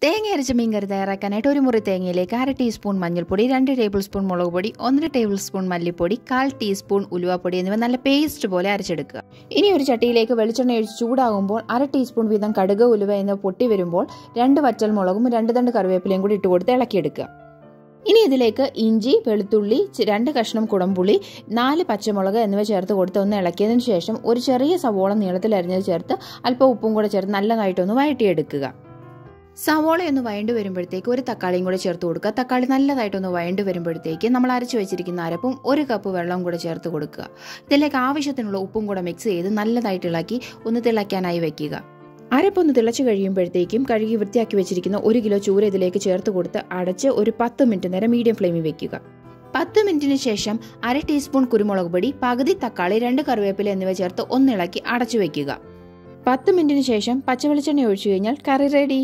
തേങ്ങ അരച്ച മീൻകറി തയ്യാറാക്കാനായിട്ട് ഒരു മുറി തേങ്ങയിലേക്ക് 1/2 ടീസ്പൂൺ മഞ്ഞൾപ്പൊടി, 2 ടേബിൾ സ്പൂൺ മുളക് പൊടി, 1 ടേബിൾ സ്പൂൺ മല്ലിപ്പൊടി, 1/4 ടീസ്പൂൺ ഉലുവാപ്പൊടി എന്നിവ നല്ല പേസ്റ്റ് പോലെ അരച്ചെടുക്കുക. ഇനി ഒരു ചട്ടിയിലേക്ക് വെളിച്ചെണ്ണ ഒഴിച്ച് ചൂടാകുമ്പോൾ 1/2 ടീസ്പൂൺ വീതം കടുക്, ഉലുവ എന്നിവ പൊട്ടി വരുമ്പോൾ 2 വറ്റൽമുളകും 2 തണ്ട് കറിവേപ്പിലയും കൂടി ഇട്ടുകൊടുത്ത് ഇളക്കിയെടുക്കുക. ഇനി ഇതിലേക്ക് ഇഞ്ചി, വെളുത്തുള്ളി, 2 കഷ്ണം കുടംപുളി, 4 പച്ചമുളക് എന്നിവ ചേർത്ത് കൊടുത്ത് ഒന്ന് ഇളക്കിയതിനു ശേഷം ഒരു ചെറിയ സവോള നീളത്തിൽ അരിഞ്ഞത് ചേർത്ത് അല്പം ഉപ്പും കൂടെ ചേർത്ത് നല്ലതായിട്ടൊന്ന് വഴറ്റിയെടുക്കുക. സവോളയൊന്ന് വഴണ്ട് വരുമ്പോഴത്തേക്ക് ഒരു തക്കാളിയും കൂടെ ചേർത്ത് കൊടുക്കുക. തക്കാളി നല്ലതായിട്ടൊന്ന് വഴണ്ട് വരുമ്പോഴത്തേക്ക് നമ്മൾ അരച്ചു വെച്ചിരിക്കുന്ന അരപ്പും 1 കപ്പ് വെള്ളം കൂടെ ചേർത്ത് കൊടുക്കുക. ഇതിലേക്ക് ആവശ്യത്തിനുള്ള ഉപ്പും കൂടെ മിക്സ് ചെയ്ത് നല്ലതായിട്ട് ഇളക്കി ഒന്ന് തിളയ്ക്കാനായി വെക്കുക. അരപ്പൊന്ന് തിളച്ച് കഴിയുമ്പോഴത്തേക്കും കഴുകി വൃത്തിയാക്കി വെച്ചിരിക്കുന്ന 1 കിലോ ചൂര ഇതിലേക്ക് ചേർത്ത് കൊടുത്ത് അടച്ച് ഒരു 10 മിനിറ്റ് നേരം മീഡിയം ഫ്ലെയിമിൽ വെക്കുക. 10 മിനിറ്റിന് ശേഷം 1/2 ടീസ്പൂൺ കുരുമുളക് പൊടി, പകുതി തക്കാളി, 2 കറിവേപ്പില എന്നിവ ചേർത്ത് ഒന്നിളക്കി അടച്ചു വെക്കുക. 10 മിനിറ്റിന് ശേഷം പച്ചവെളിച്ചെണ്ണ ഒഴിച്ചു കഴിഞ്ഞാൽ കറി റെഡി.